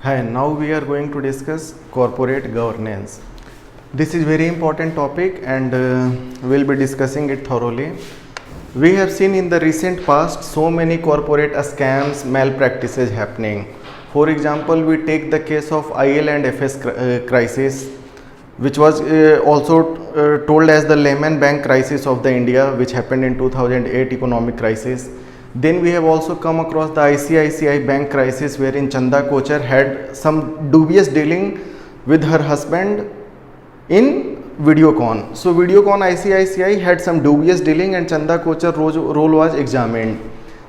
Hi, now we are going to discuss corporate governance. This is very important topic and we'll be discussing it thoroughly. We have seen in the recent past so many corporate scams, malpractices happening. For example, we take the case of IL and FS crisis, which was also told as the Lehman Bank crisis of the India, which happened in 2008 economic crisis. Then we have also come across the ICICI Bank crisis, wherein Chanda Kochar had some dubious dealing with her husband in Videocon. So Videocon ICICI had some dubious dealing and Chanda Kochar role was examined.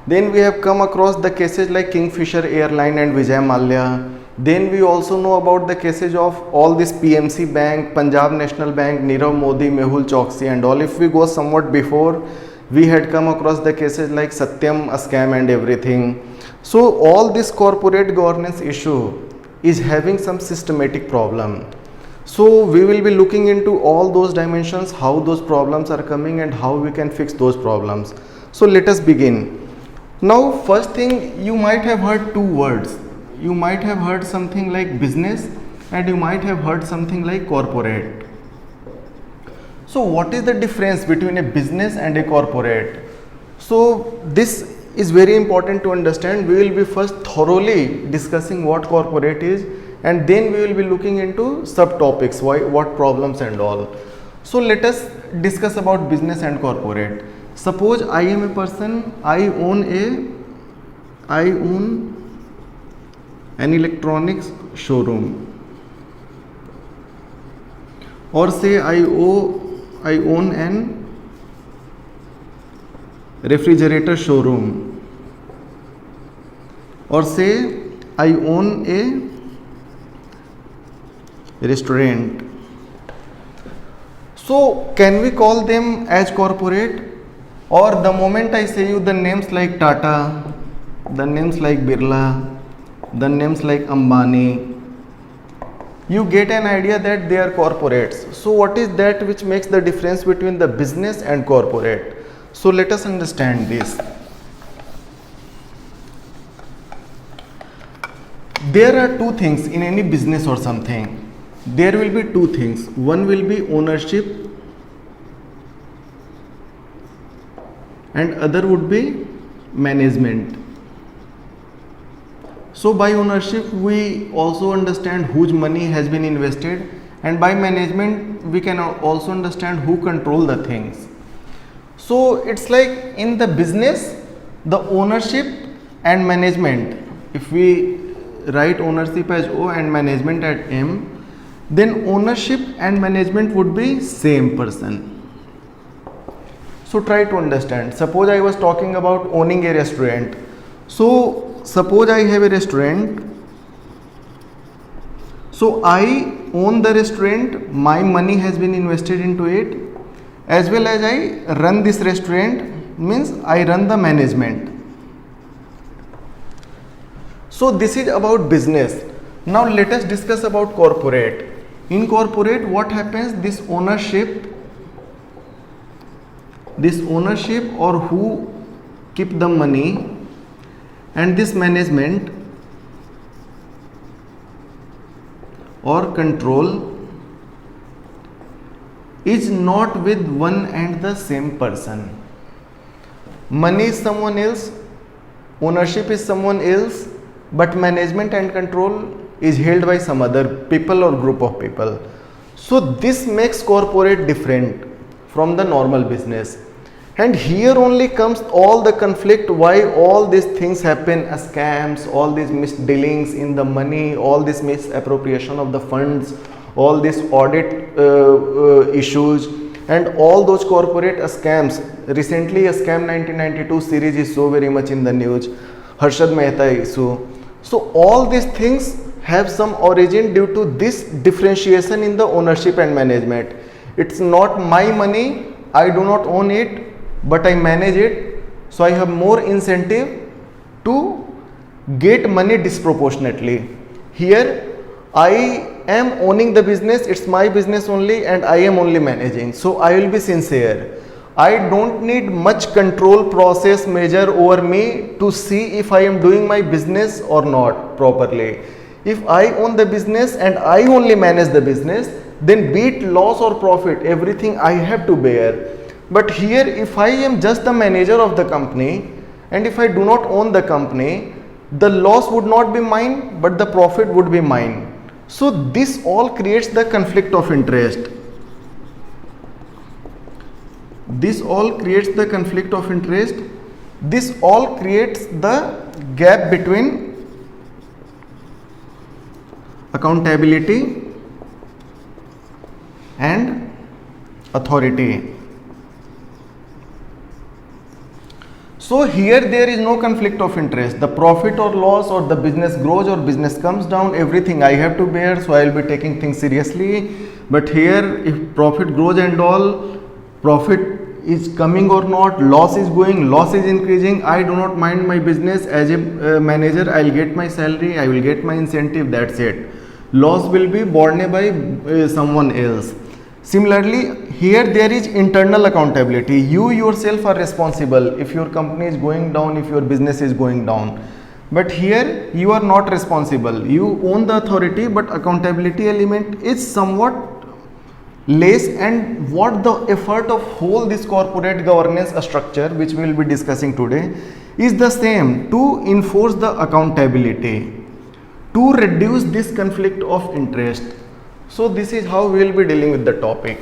Then we have come across the cases like Kingfisher Airline and Vijay Mallya. Then we also know about the cases of all this PMC Bank, Punjab National Bank, Nirav Modi, Mehul Choksi and all. If we go somewhat before, we had come across the cases like Satyam, a scam and everything. So all this corporate governance issue is having some systematic problem. So we will be looking into all those dimensions, how those problems are coming and how we can fix those problems. So let us begin. Now first thing, you might have heard two words. You might have heard something like business and you might have heard something like corporate. So what is the difference between a business and a corporate? So this is very important to understand. We will be first thoroughly discussing what corporate is and then we will be looking into subtopics, what problems and all. So let us discuss about business and corporate. Suppose I am a person, I own an electronics showroom, or say I own an refrigerator showroom, or say I own a restaurant. So can we call them as corporate? Or the moment I say you the names like Tata, the names like Birla, the names like Ambani, you get an idea that they are corporates. So what is that which makes the difference between the business and corporate? So let us understand this. There are two things in any business or something. There will be two things. One will be ownership and other would be management. So by ownership we also understand whose money has been invested, and by management we can also understand who control the things. So it's like in the business, the ownership and management, if we write ownership as O and management at M, then ownership and management would be same person. So try to understand. Suppose I was talking about owning a restaurant. So suppose I have a restaurant. So I own the restaurant, my money has been invested into it, as well as I run this restaurant, means I run the management. So this is about business. Now let us discuss about corporate. In corporate, what happens? This ownership or who keep the money and this management or control is not with one and the same person. Money is someone else, ownership is someone else, but management and control is held by some other people or group of people. So this makes corporate different from the normal business. And here only comes all the conflict, why all these things happen, scams, all these misdealings in the money, all this misappropriation of the funds, all these audit issues and all those corporate scams. Recently a scam 1992 series is so very much in the news, Harshad Mehta issue. So all these things have some origin due to this differentiation in the ownership and management. It's not my money, I do not own it, but I manage it, so I have more incentive to get money disproportionately. Here I am owning the business, it's my business only and I am only managing, so I will be sincere. I don't need much control process measure over me to see if I am doing my business or not properly. If I own the business and I only manage the business, then be it loss or profit, everything I have to bear. But here, if I am just the manager of the company and if I do not own the company, the loss would not be mine, but the profit would be mine. So this all creates the conflict of interest. This all creates the conflict of interest. This all creates the gap between accountability and authority. So here there is no conflict of interest. The profit or loss or the business grows or business comes down, everything I have to bear, so I will be taking things seriously. But here, if profit grows and all, profit is coming or not, loss is going, loss is increasing, I do not mind my business. As a manager, I will get my salary, I will get my incentive, that's it. Loss will be borne by someone else. Similarly, here there is internal accountability. You yourself are responsible if your company is going down, if your business is going down. But here you are not responsible. You own the authority, but accountability element is somewhat less. And what the effort of whole this corporate governance structure, which we will be discussing today, is the same: to enforce the accountability, to reduce this conflict of interest. So this is how we will be dealing with the topic.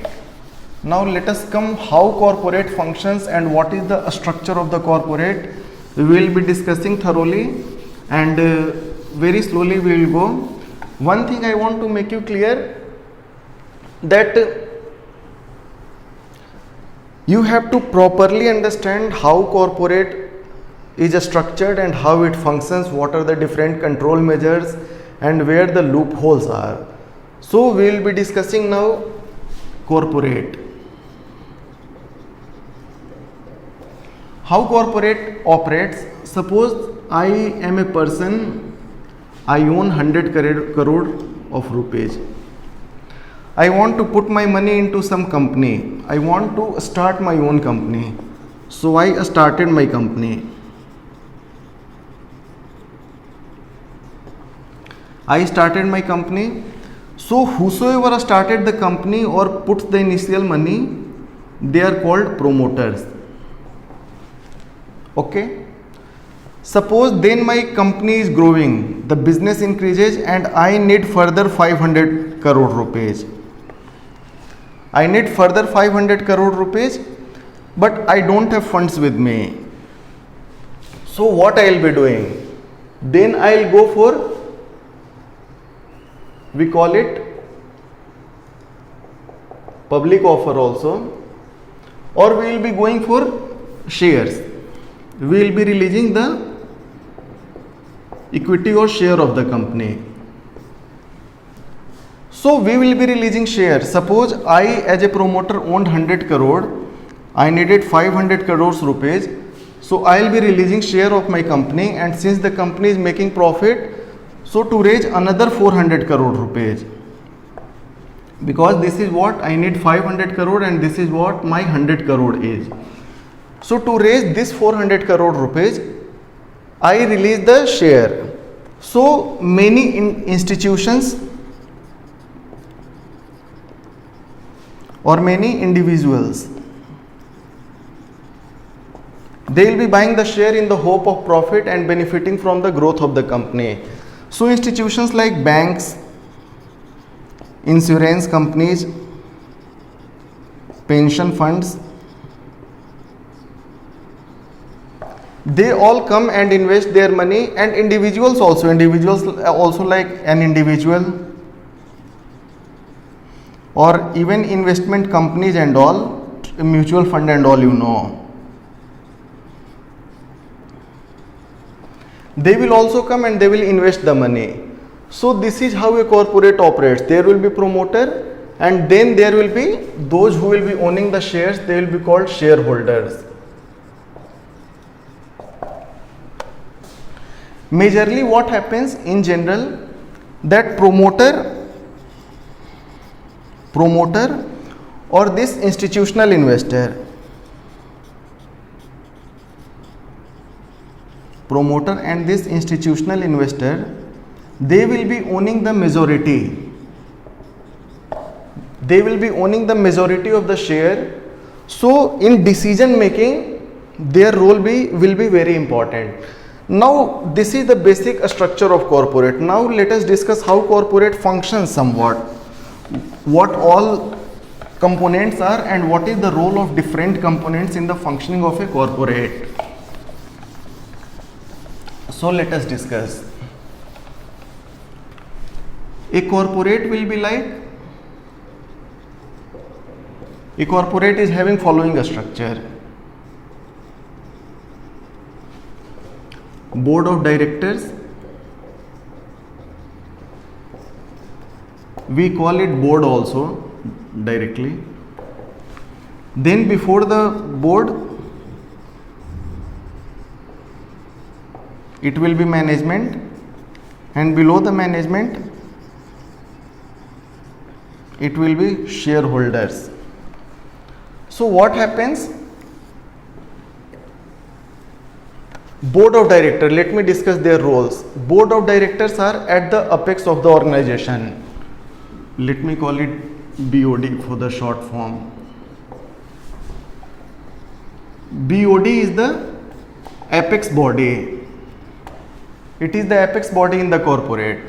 Now let us come how corporate functions and what is the structure of the corporate. We will be discussing thoroughly, and very slowly we will go. One thing I want to make you clear, that you have to properly understand how corporate is structured and how it functions, what are the different control measures and where the loopholes are. So we will be discussing now corporate. How corporate operates. Suppose I am a person, I own 100 crore of rupees. I want to put my money into some company. I want to start my own company. So I started my company. So whosoever started the company or puts the initial money, they are called promoters. Okay. Suppose then my company is growing, the business increases and I need further 500 crore rupees. I need further 500 crore rupees, but I don't have funds with me. So what I will be doing? Then I will go for, we call it public offer also, or we will be going for shares. We will be releasing the equity or share of the company. So we will be releasing shares. Suppose I as a promoter owned 100 crore, I needed 500 crores rupees. So I will be releasing share of my company, and since the company is making profit, so to raise another 400 crore rupees, because this is what I need 500 crore and this is what my 100 crore is. So to raise this 400 crore rupees, I release the share. So many institutions or many individuals, they will be buying the share in the hope of profit and benefiting from the growth of the company. So institutions like banks, insurance companies, pension funds, they all come and invest their money, and individuals also like an individual or even investment companies and all, mutual fund and all, they will also come and they will invest the money. So this is how a corporate operates. There will be promoter, and then there will be those who will be owning the shares. They will be called shareholders. Majorly what happens in general, that promoter or this institutional investor, promoter and this institutional investor, they will be owning the majority. They will be owning the majority of the share. So in decision making, their role will be very important. Now this is the basic structure of corporate. Now let us discuss how corporate functions somewhat. What all components are and what is the role of different components in the functioning of a corporate. So let us discuss. A corporate will be like, a corporate is having following a structure: board of directors, we call it board also directly. Then before the board, it will be management, and below the management, it will be shareholders. So what happens? Board of directors, let me discuss their roles. Board of directors are at the apex of the organization. Let me call it BOD for the short form. BOD is the apex body. It is the apex body in the corporate.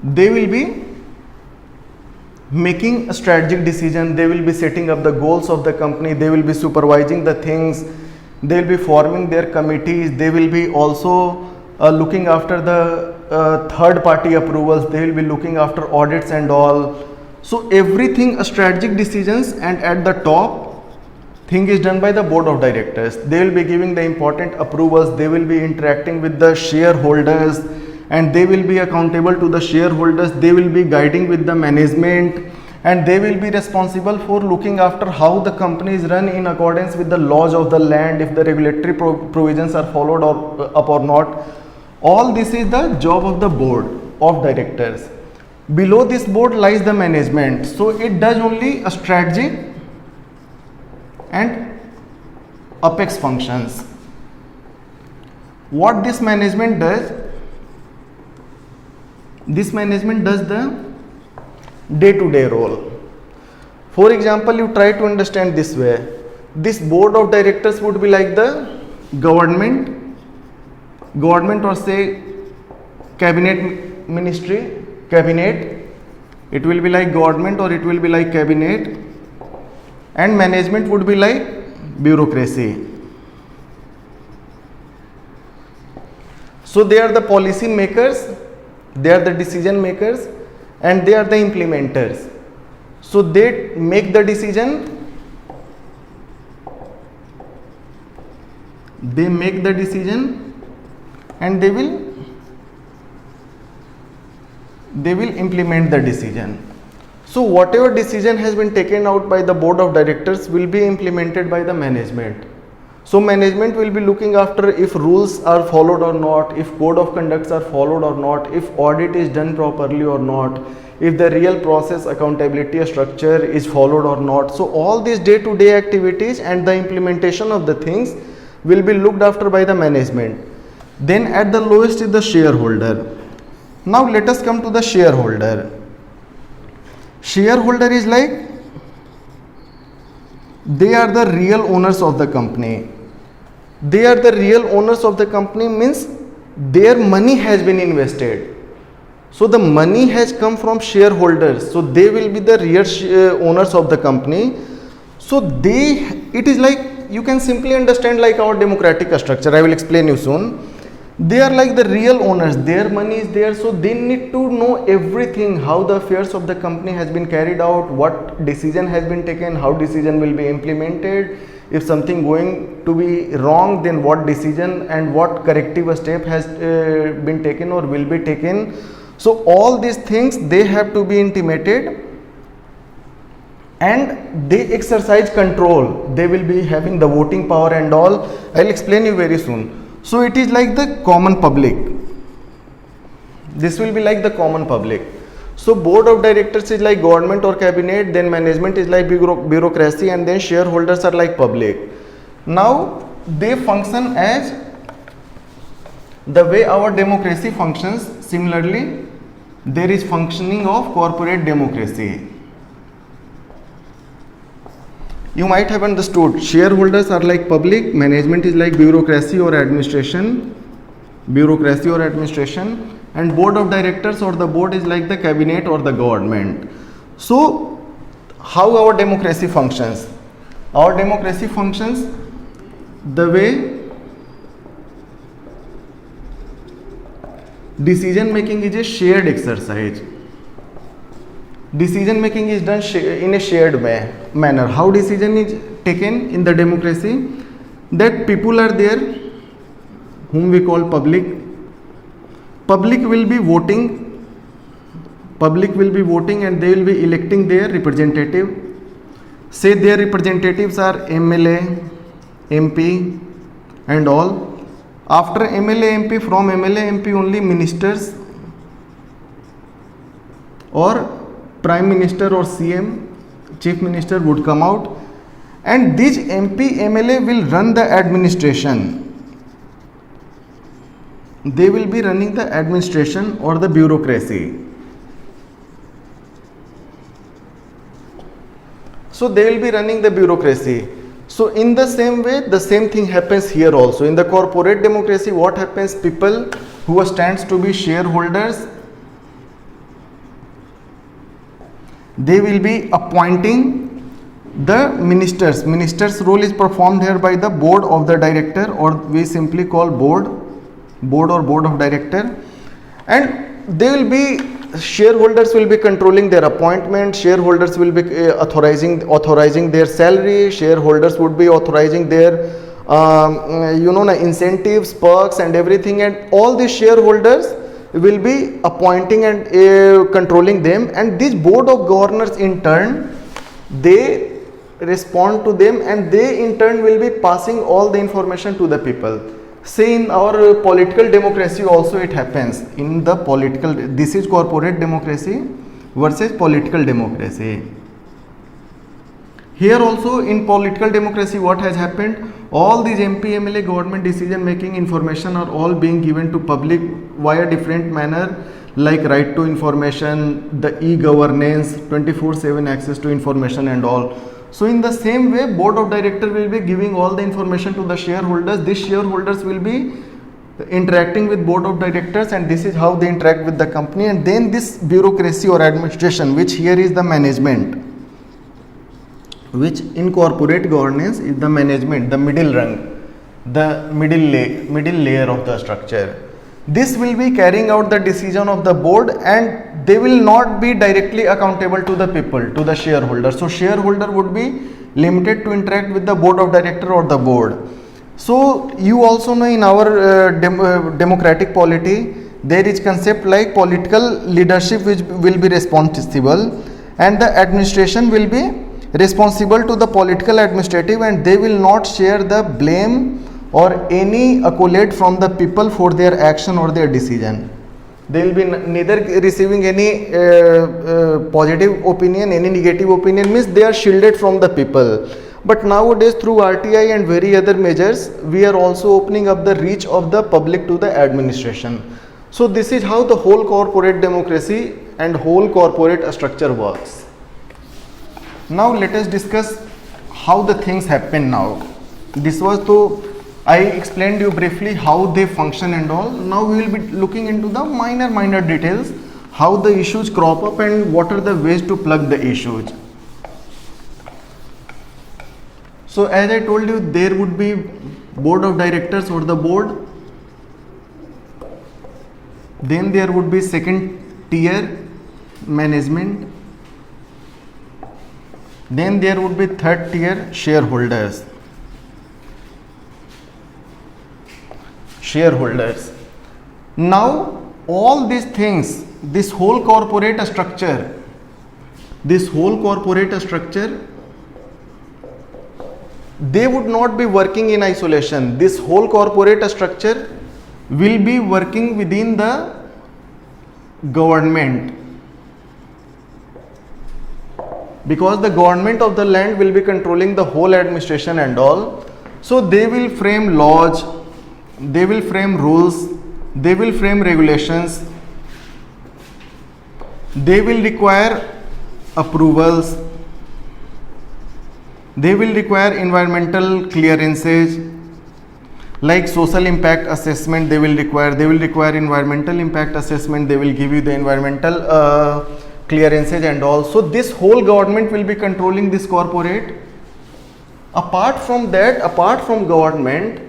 They will be making a strategic decision, they will be setting up the goals of the company, they will be supervising the things, they will be forming their committees, they will be also looking after the third party approvals, they will be looking after audits and all. So everything strategic decisions, and at the top thing is done by the board of directors. They will be giving the important approvals, they will be interacting with the shareholders, and they will be accountable to the shareholders, they will be guiding with the management, and they will be responsible for looking after how the company is run in accordance with the laws of the land, if the regulatory provisions are followed up or not. All this is the job of the board of directors. Below this board lies the management. So it does only a strategic and apex functions. What this management does? This management does the day-to-day role. For example, you try to understand this way. This board of directors would be like the government or say cabinet ministry, cabinet. It will be like government or it will be like cabinet, and management would be like bureaucracy. So they are the policy makers, they are the decision makers, and they are the implementers. So they make the decision, and they will implement the decision. So whatever decision has been taken out by the board of directors will be implemented by the management. So management will be looking after if rules are followed or not, if code of conducts are followed or not, if audit is done properly or not, if the real process accountability structure is followed or not. So all these day-to-day activities and the implementation of the things will be looked after by the management. Then at the lowest is the shareholder. Now let us come to the shareholder. Shareholder is like, they are the real owners of the company. They are the real owners of the company means their money has been invested. So the money has come from shareholders. So they will be the real owners of the company. So it is like, you can simply understand like our democratic structure. I will explain you soon. They are like the real owners, their money is there, so they need to know everything, how the affairs of the company has been carried out, what decision has been taken, how decision will be implemented, if something going to be wrong, then what decision and what corrective step has been taken or will be taken. So all these things, they have to be intimated, and they exercise control. They will be having the voting power and all. I will explain you very soon. So it is like the common public. This will be like the common public. So board of directors is like government or cabinet, then management is like bureaucracy, and then shareholders are like public. Now they function as The way our democracy functions, similarly, there is functioning of corporate democracy. You might have understood, shareholders are like public, management is like bureaucracy or administration, and board of directors or the board is like the cabinet or the government. So, how our democracy functions? Our democracy functions the way decision making is a shared exercise. Decision making is done in a shared manner. How decision is taken in the democracy? That people are there whom we call public. Public will be voting and they will be electing their representative. Say their representatives are MLA, MP and all. After MLA, MP, from MLA, MP only ministers or Prime Minister or CM, Chief Minister would come out, and this MP, MLA will run the administration. They will be running the administration or the bureaucracy. So they will be running the bureaucracy. So in the same way, the same thing happens here also. In the corporate democracy, what happens? People who stands to be shareholders, they will be appointing the ministers. Ministers' role is performed here by the board of the director, or we simply call board or board of director, and they will be, shareholders will be controlling their appointment, shareholders will be authorizing their salary, shareholders would be authorizing their incentives, perks and everything, and all these shareholders will be appointing and controlling them, and this board of governors in turn, they respond to them, and they in turn will be passing all the information to the people. Say in our political democracy also it happens. In the political, this is corporate democracy versus political democracy. Here also in political democracy, what has happened? All these MP, MLA, government decision making information are all being given to public via different manner, like right to information, the e-governance, 24/7 access to information and all. So in the same way, board of directors will be giving all the information to the shareholders. These shareholders will be interacting with board of directors, and this is how they interact with the company. And then this bureaucracy or administration, which here is the management, which in corporate governance is the management, the middle rung, the middle layer of the structure. This will be carrying out the decision of the board, and they will not be directly accountable to the people, to the shareholder. So shareholder would be limited to interact with the board of director or the board. So you also know in our democratic polity, there is concept like political leadership which will be responsible, and the administration will be responsible to the political administrative, and they will not share the blame or any accolade from the people for their action or their decision. They will be neither receiving any positive opinion, any negative opinion, means they are shielded from the people. But nowadays through RTI and very other measures, we are also opening up the reach of the public to the administration. So this is how the whole corporate democracy and whole corporate structure works. Now let us discuss how the things happen now. This was to, I explained you briefly how they function and all. Now we will be looking into the minor details, how the issues crop up and what are the ways to plug the issues. So as I told you, there would be board of directors or the board, then there would be second tier management, then there would be third tier shareholders. Now all these things, this whole corporate structure, they would not be working in isolation. This whole corporate structure will be working within the government, because the government of the land will be controlling the whole administration and all. So they will frame laws, they will frame rules, they will frame regulations, they will require approvals, they will require environmental clearances like social impact assessment. They will require environmental impact assessment, they will give you the environmental clearances and all. So this whole government will be controlling this corporate. Apart from that, apart from government,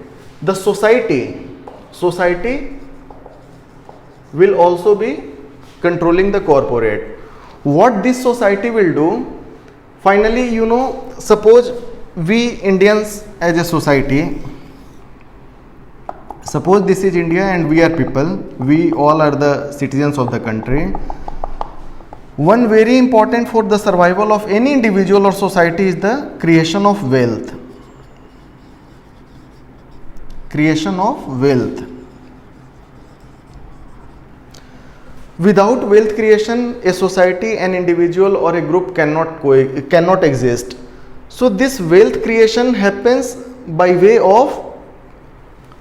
the society will also be controlling the corporate. What this society will do, finally, you know, suppose we Indians as a society, suppose this is India and we are people, we all are the citizens of the country. One very important for the survival of any individual or society is the creation of wealth. Creation of wealth. Without wealth creation, a society, an individual or a group cannot exist. So this wealth creation happens by way of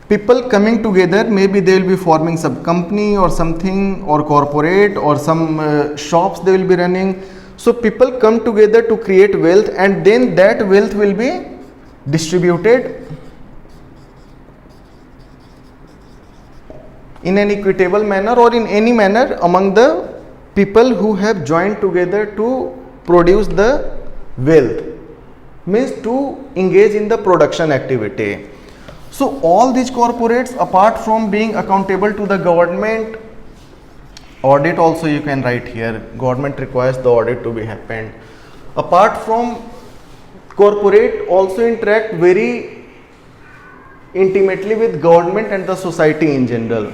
people coming together. Maybe they will be forming some company or something, or corporate, or some shops they will be running. So people come together to create wealth, and then that wealth will be distributed in an equitable manner or in any manner among the people who have joined together to produce the wealth, means to engage in the production activity. So all these corporates, apart from being accountable to the government, audit also you can write here, government requires the audit to be happened. Apart from corporate, also interact very intimately with government and the society in general.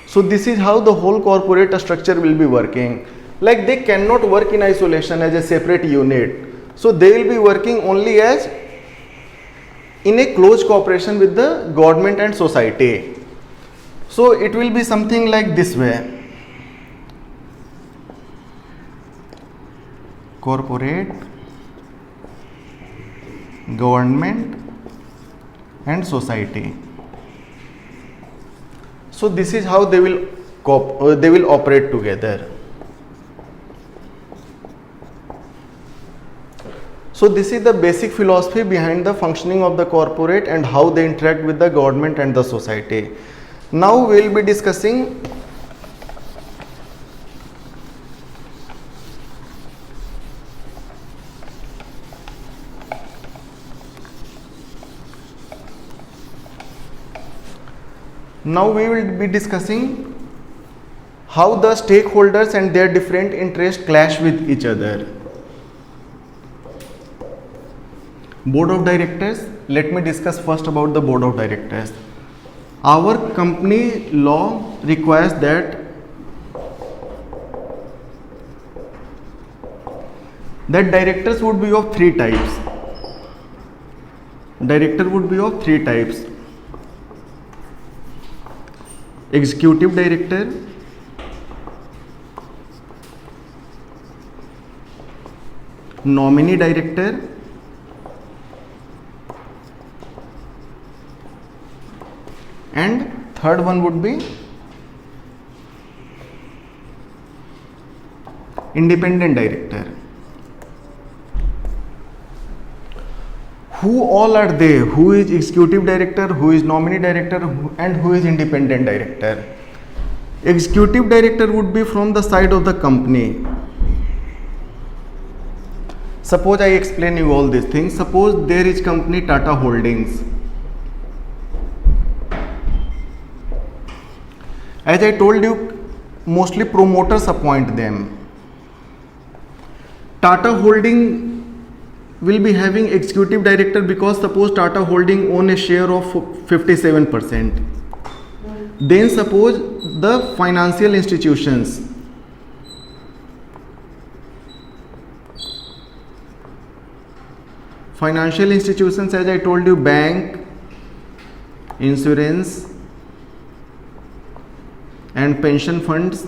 So this is how the whole corporate structure will be working. Like they cannot work in isolation as a separate unit. So they will be working only as in a close cooperation with the government and society. So it will be something like this way: corporate, government and society. So this is how they will operate together. So this is the basic philosophy behind the functioning of the corporate and how they interact with the government and the society. Now we will be discussing how the stakeholders and their different interests clash with each other. Board of directors. Let me discuss first about the board of directors. Our company law requires that directors would be of three types. Director would be of three types: executive director, nominee director, and third one would be independent director. Who all are they? Who is executive director, who is nominee director, and who is independent director? Executive director would be from the side of the company. Suppose I explain you all these things. Suppose there is company Tata Holdings. As I told you, mostly promoters appoint them. Tata Holding will be having executive director because suppose Tata Holding own a share of 57%. Then suppose the financial institutions, as I told you, bank, insurance and pension funds,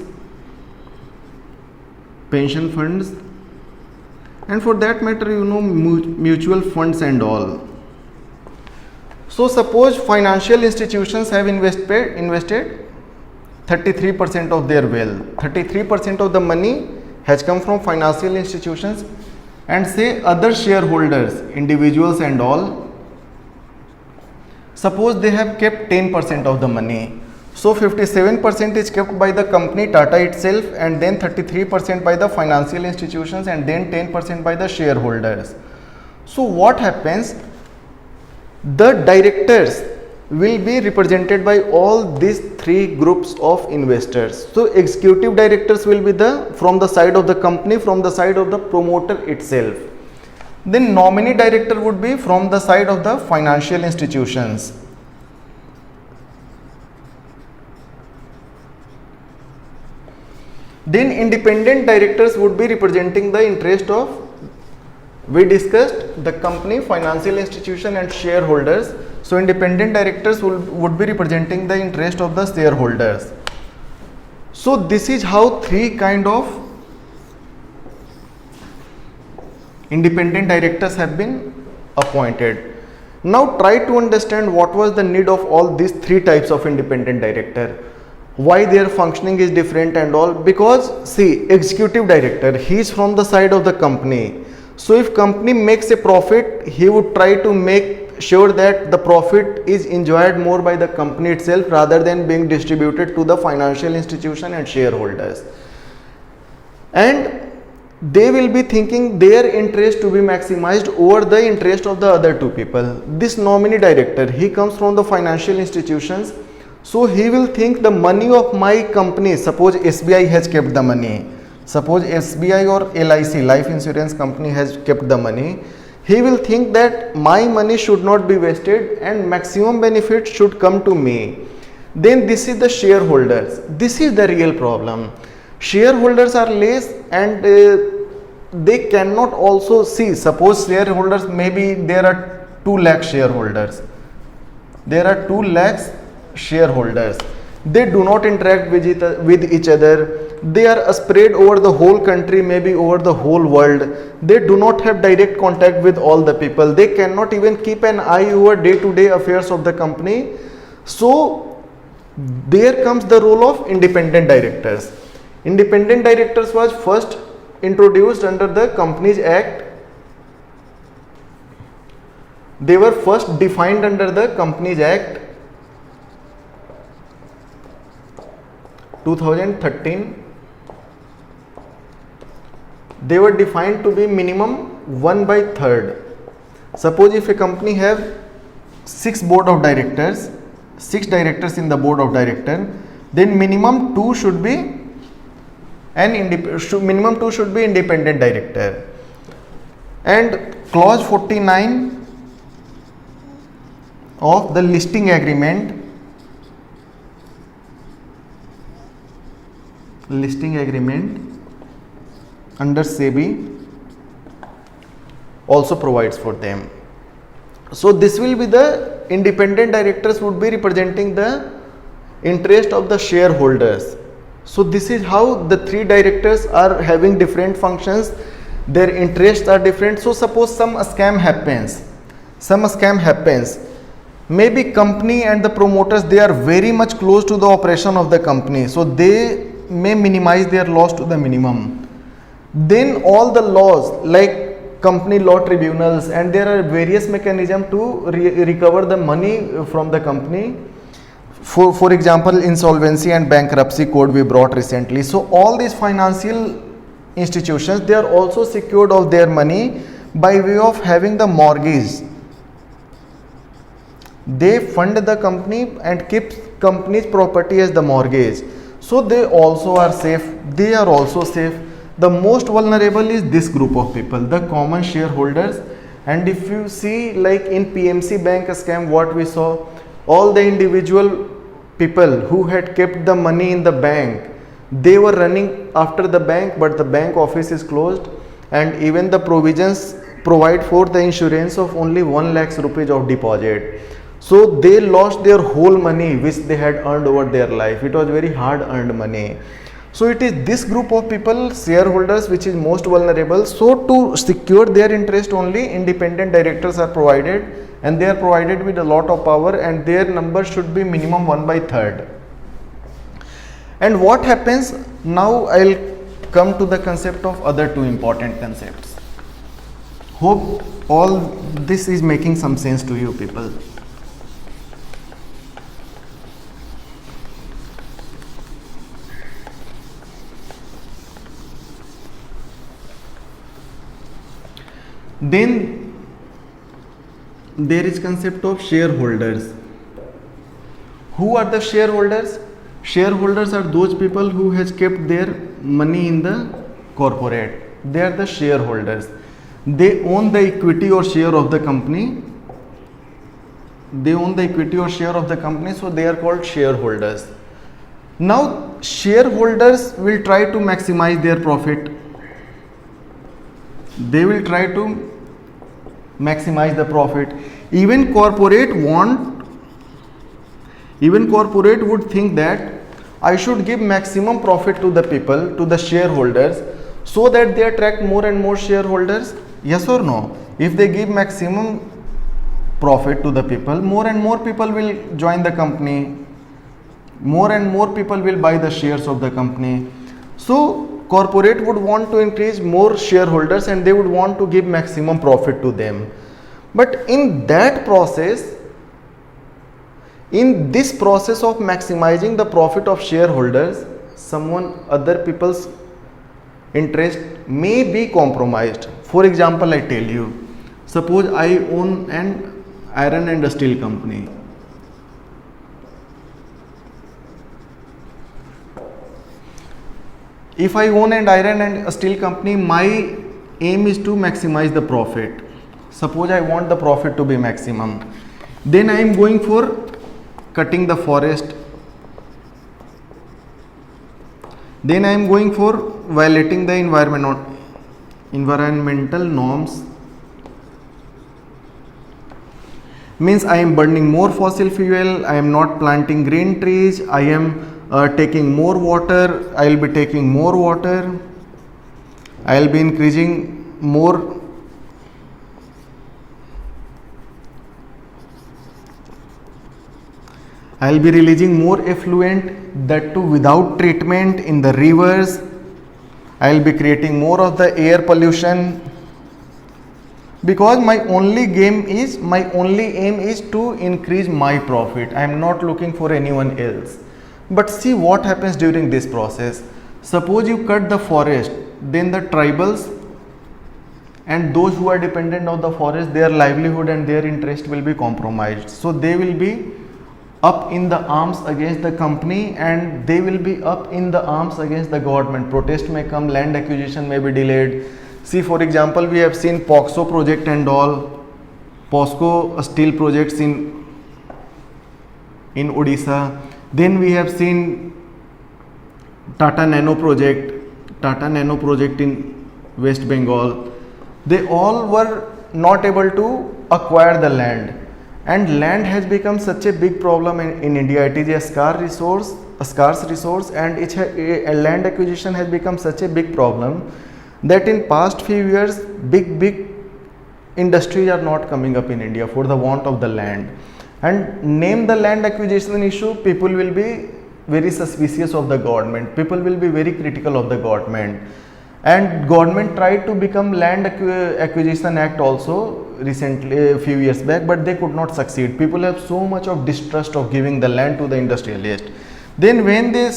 and for that matter, you know, mutual funds and all. So suppose financial institutions have invested 33% of their wealth. 33% of the money has come from financial institutions, and say other shareholders, individuals and all, suppose they have kept 10% of the money. So 57% is kept by the company Tata itself, and then 33% by the financial institutions, and then 10% by the shareholders. So what happens? The directors will be represented by all these three groups of investors. So executive directors will be from the side of the company, from the side of the promoter itself. Then nominee director would be from the side of the financial institutions. Then independent directors would be representing the interest of, we discussed, the company, financial institution and shareholders. So independent directors would be representing the interest of the shareholders. So this is how three kind of independent directors have been appointed. Now try to understand what was the need of all these three types of independent director, why their functioning is different and all. Because see, executive director, he is from the side of the company. So if company makes a profit, he would try to make sure that the profit is enjoyed more by the company itself rather than being distributed to the financial institution and shareholders. And they will be thinking their interest to be maximized over the interest of the other two people. This nominee director, he comes from the financial institutions. So he will think the money of my company, suppose SBI has kept the money, suppose SBI or LIC, life insurance company, has kept the money, he will think that my money should not be wasted and maximum benefit should come to me. Then this is the shareholders. This is the real problem. Shareholders are less, and they cannot also see, suppose shareholders, maybe there are 2 lakh shareholders. There are 2 lakhs shareholders. They do not interact with each other. They are spread over the whole country, maybe over the whole world. They do not have direct contact with all the people. They cannot even keep an eye over day-to-day affairs of the company. So there comes the role of independent directors. Independent directors was first introduced under the Companies Act. They were first defined under the Companies Act 2013. They were defined to be minimum 1/3. Suppose if a company have 6 board of directors, 6 directors in the board of director, then minimum 2 should be independent director. And clause 49 of the listing agreement under SEBI also provides for them. So this will be the independent directors would be representing the interest of the shareholders. So this is how the 3 directors are having different functions. Their interests are different. So suppose some scam happens. Maybe company and the promoters, they are very much close to the operation of the company. So they may minimize their loss to the minimum. Then all the laws like company law tribunals, and there are various mechanisms to recover the money from the company. For example, insolvency and bankruptcy code we brought recently. So all these financial institutions, they are also secured of their money by way of having the mortgage. They fund the company and keep company's property as the mortgage. So they also are safe. They are also safe. The most vulnerable is this group of people, the common shareholders. And if you see, like in PMC bank scam, what we saw, all the individual people who had kept the money in the bank, they were running after the bank, but the bank office is closed, and even the provisions provide for the insurance of only 1 lakh rupees of deposit. So they lost their whole money which they had earned over their life. It was very hard earned money. So it is this group of people, shareholders, which is most vulnerable. So to secure their interest only, independent directors are provided, and they are provided with a lot of power, and their number should be minimum 1/3. And what happens now, I'll come to the concept of other two important concepts. Hope all this is making some sense to you people. Then there is concept of shareholders. Who are the shareholders? Shareholders are those people who has kept their money in the corporate. They are the shareholders. They own the equity or share of the company. They own the equity or share of the company, so they are called shareholders. Now shareholders will try to maximize their profit. They will try to maximize the profit. Even corporate would think that I should give maximum profit to the people, to the shareholders, so that they attract more and more shareholders. Yes or no? If they give maximum profit to the people, more and more people will join the company, more and more people will buy the shares of the company. So corporate would want to increase more shareholders and they would want to give maximum profit to them. But in that process, in this process of maximizing the profit of shareholders, other people's interest may be compromised. For example, I tell you, suppose I own an iron and steel company. If I own an iron and steel company, my aim is to maximize the profit. Suppose I want the profit to be maximum. Then I am going for cutting the forest. Then I am going for violating the environmental norms. Means I am burning more fossil fuel, I am not planting green trees, I am taking more water, I will be taking more water, I will be increasing more I will be releasing more effluent, that too without treatment, in the rivers. I will be creating more of the air pollution, because my only aim is to increase my profit. I am not looking for anyone else. But see what happens during this process. Suppose you cut the forest, then the tribals and those who are dependent on the forest, their livelihood and their interest will be compromised. So they will be up in the arms against the company, and they will be up in the arms against the government. Protest may come, land acquisition may be delayed. See, for example, we have seen POXO project and all, POSCO steel projects in Odisha. Then we have seen Tata Nano project in West Bengal. They all were not able to acquire the land. And land has become such a big problem in India. It is a scarce resource, and land acquisition has become such a big problem that in past few years, big industries are not coming up in India for the want of the land. And name the land acquisition issue, people will be very suspicious of the government. People will be very critical of the government. And government tried to become land acquisition act also recently, a few years back, but they could not succeed. People have so much of distrust of giving the land to the industrialist. Then when they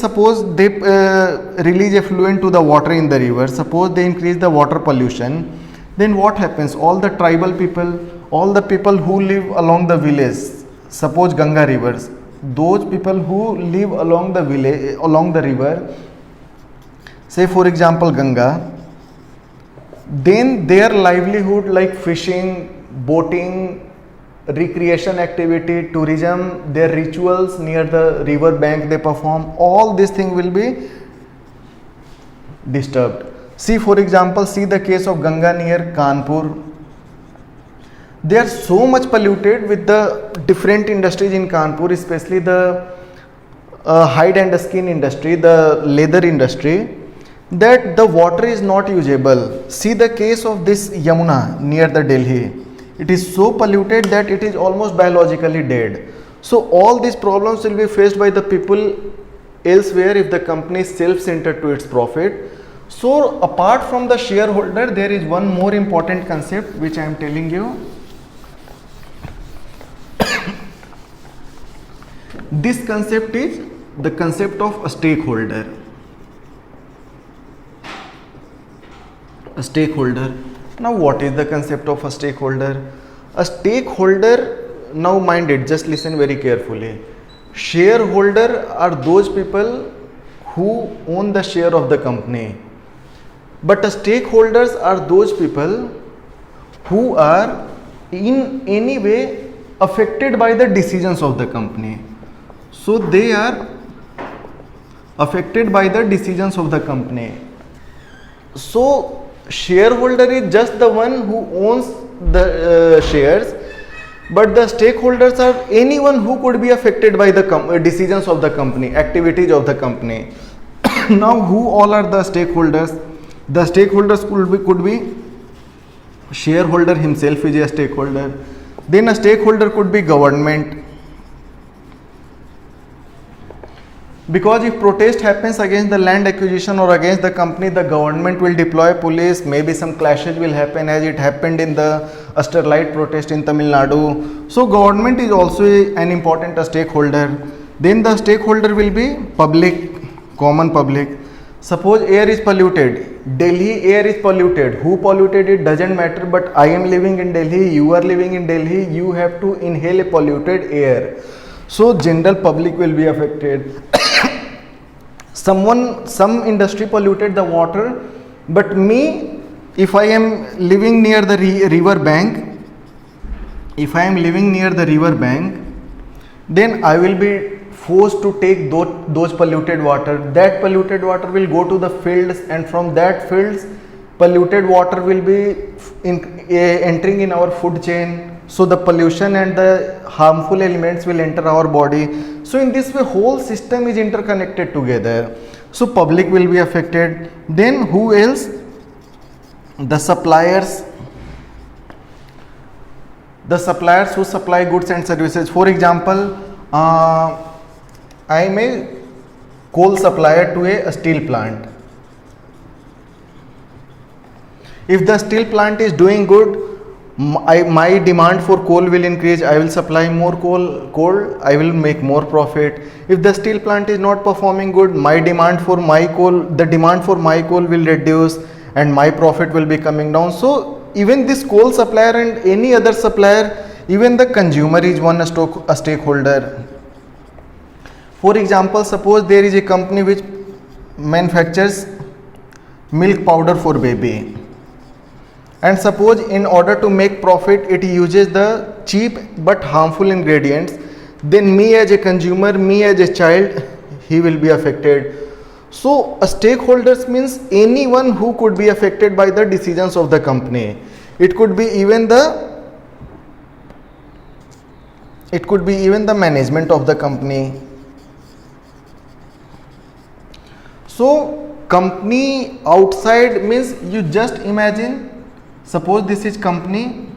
release effluent to the water in the river, suppose they increase the water pollution, then what happens? All the tribal people, all the people who live along the village, suppose Ganga rivers, those people who live along the village, along the river, say for example Ganga, then their livelihood like fishing, boating, recreation activity, tourism, their rituals near the river bank they perform, all these things will be disturbed. See for example, see the case of Ganga near Kanpur. They are so much polluted with the different industries in Kanpur, especially the hide and skin industry, the leather industry, that the water is not usable. See the case of this Yamuna near the Delhi. It is so polluted that it is almost biologically dead. So all these problems will be faced by the people elsewhere if the company is self-centered to its profit. So apart from the shareholder, there is one more important concept which I am telling you. This concept is the concept of a stakeholder. A stakeholder. Now what is the concept of a stakeholder? A stakeholder, now mind it, just listen very carefully. Shareholder are those people who own the share of the company. But the stakeholders are those people who are in any way affected by the decisions of the company. So they are affected by the decisions of the company. So shareholder is just the one who owns the shares, but the stakeholders are anyone who could be affected by the decisions of the company, activities of the company. Now who all are the stakeholders? The stakeholders could be shareholder himself is a stakeholder. Then a stakeholder could be government. Because if protest happens against the land acquisition or against the company, the government will deploy police, maybe some clashes will happen as it happened in the Sterlite protest in Tamil Nadu. So government is also an important stakeholder. Then the stakeholder will be public, common public. Suppose air is polluted, Delhi air is polluted, who polluted it doesn't matter, but I am living in Delhi, you are living in Delhi, you have to inhale a polluted air. So general public will be affected. Some industry polluted the water, but me, if I am living near the river bank, then I will be forced to take those polluted water. That polluted water will go to the fields, and from that fields, polluted water will be entering in our food chain. So the pollution and the harmful elements will enter our body. So in this way, whole system is interconnected together. So public will be affected. Then who else? The suppliers. The suppliers who supply goods and services. For example, I am a coal supplier to a steel plant. If the steel plant is doing good, my demand for coal will increase. I will supply more coal, I will make more profit. If the steel plant is not performing good, the demand for my coal will reduce and my profit will be coming down. So even this coal supplier and any other supplier, even the consumer is a stakeholder. For example, suppose there is a company which manufactures milk powder for baby, and suppose in order to make profit it uses the cheap but harmful ingredients, then me as a consumer, me as a child, he will be affected. So a stakeholders means anyone who could be affected by the decisions of the company. It could be even the management of the company. So company outside means, you just imagine, suppose this is company,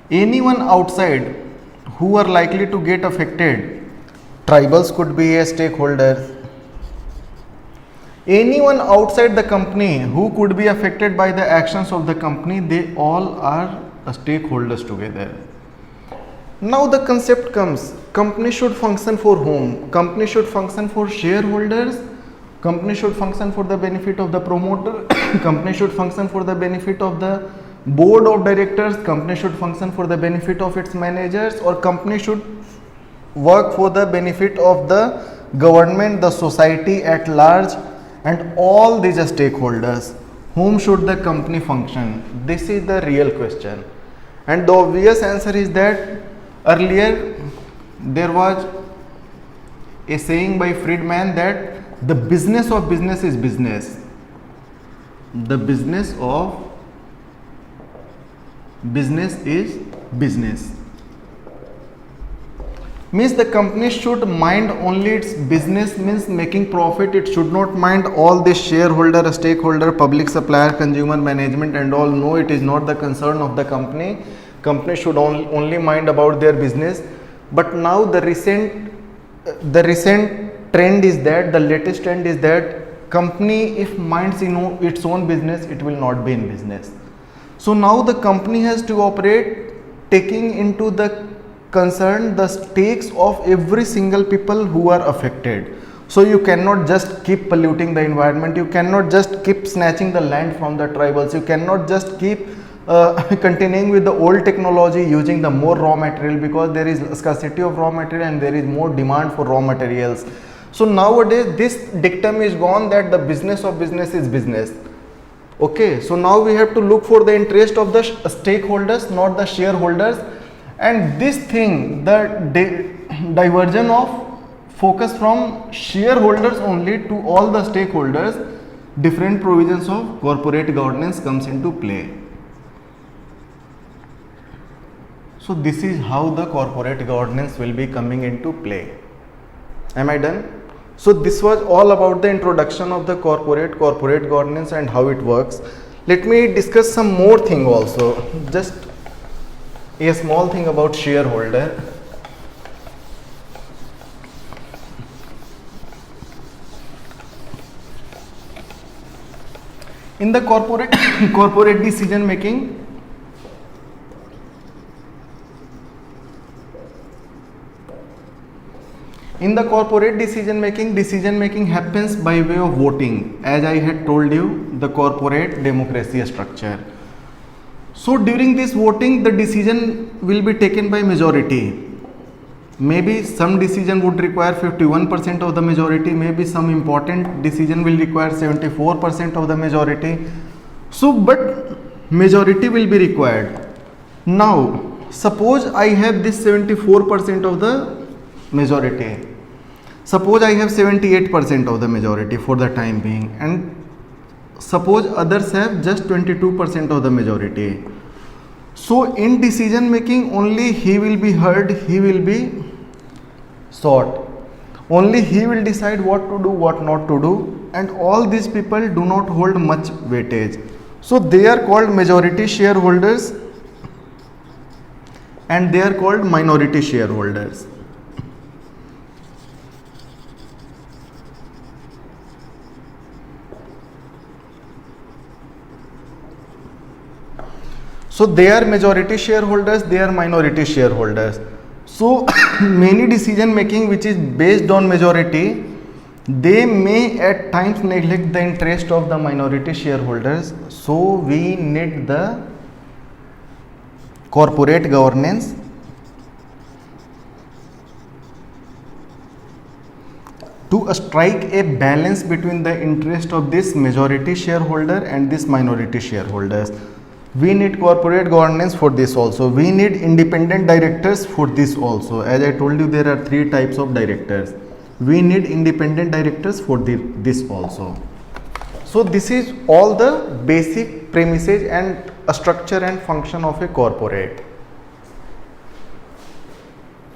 anyone outside who are likely to get affected. Tribals could be a stakeholder. Anyone outside the company who could be affected by the actions of the company, they all are stakeholders together. Now the concept comes, company should function for whom? Company should function for shareholders, company should function for the benefit of the promoter, company should function for the benefit of the board of directors, company should function for the benefit of its managers, or company should work for the benefit of the government, the society at large, and all these are stakeholders. Whom should the company function? This is the real question. And the obvious answer is that earlier there was a saying by Friedman that the business of business is business. The business of business is business. Means the company should mind only its business, means making profit. It should not mind all this shareholder, stakeholder, public, supplier, consumer, management and all. No, it is not the concern of the company. Company should only mind about their business. But now the recent trend is that, the latest trend is that company if minds its own business, it will not be in business. So now the company has to operate taking into the concern the stakes of every single people who are affected. So you cannot just keep polluting the environment, you cannot just keep snatching the land from the tribals, you cannot just keep continuing with the old technology using the more raw material, because there is scarcity of raw material and there is more demand for raw materials. So nowadays this dictum is gone that the business of business is business. Okay, so now we have to look for the interest of the stakeholders, not the shareholders. And this thing, the diversion of focus from shareholders only to all the stakeholders, different provisions of corporate governance comes into play. So this is how the corporate governance will be coming into play. Am I done? So this was all about the introduction of the corporate governance and how it works. Let me discuss some more thing also. Just a small thing about shareholder. In the corporate decision making, decision making happens by way of voting, as I had told you, the corporate democracy structure. So during this voting, the decision will be taken by majority. Maybe some decision would require 51% of the majority, maybe some important decision will require 74% of the majority. So but majority will be required. Now suppose I have this 74% of the majority, suppose I have 78% of the majority for the time being, and suppose others have just 22% of the majority. So in decision making only he will be heard, he will be sought, only he will decide what to do, what not to do, and all these people do not hold much weightage. So they are called majority shareholders and they are called minority shareholders. So they are majority shareholders, they are minority shareholders. So many decision making which is based on majority, they may at times neglect the interest of the minority shareholders. So we need the corporate governance to strike a balance between the interest of this majority shareholder and this minority shareholders. We need corporate governance for this also. We need independent directors for this also. As I told you, there are 3 types of directors. We need independent directors for this also. So this is all the basic premises and a structure and function of a corporate.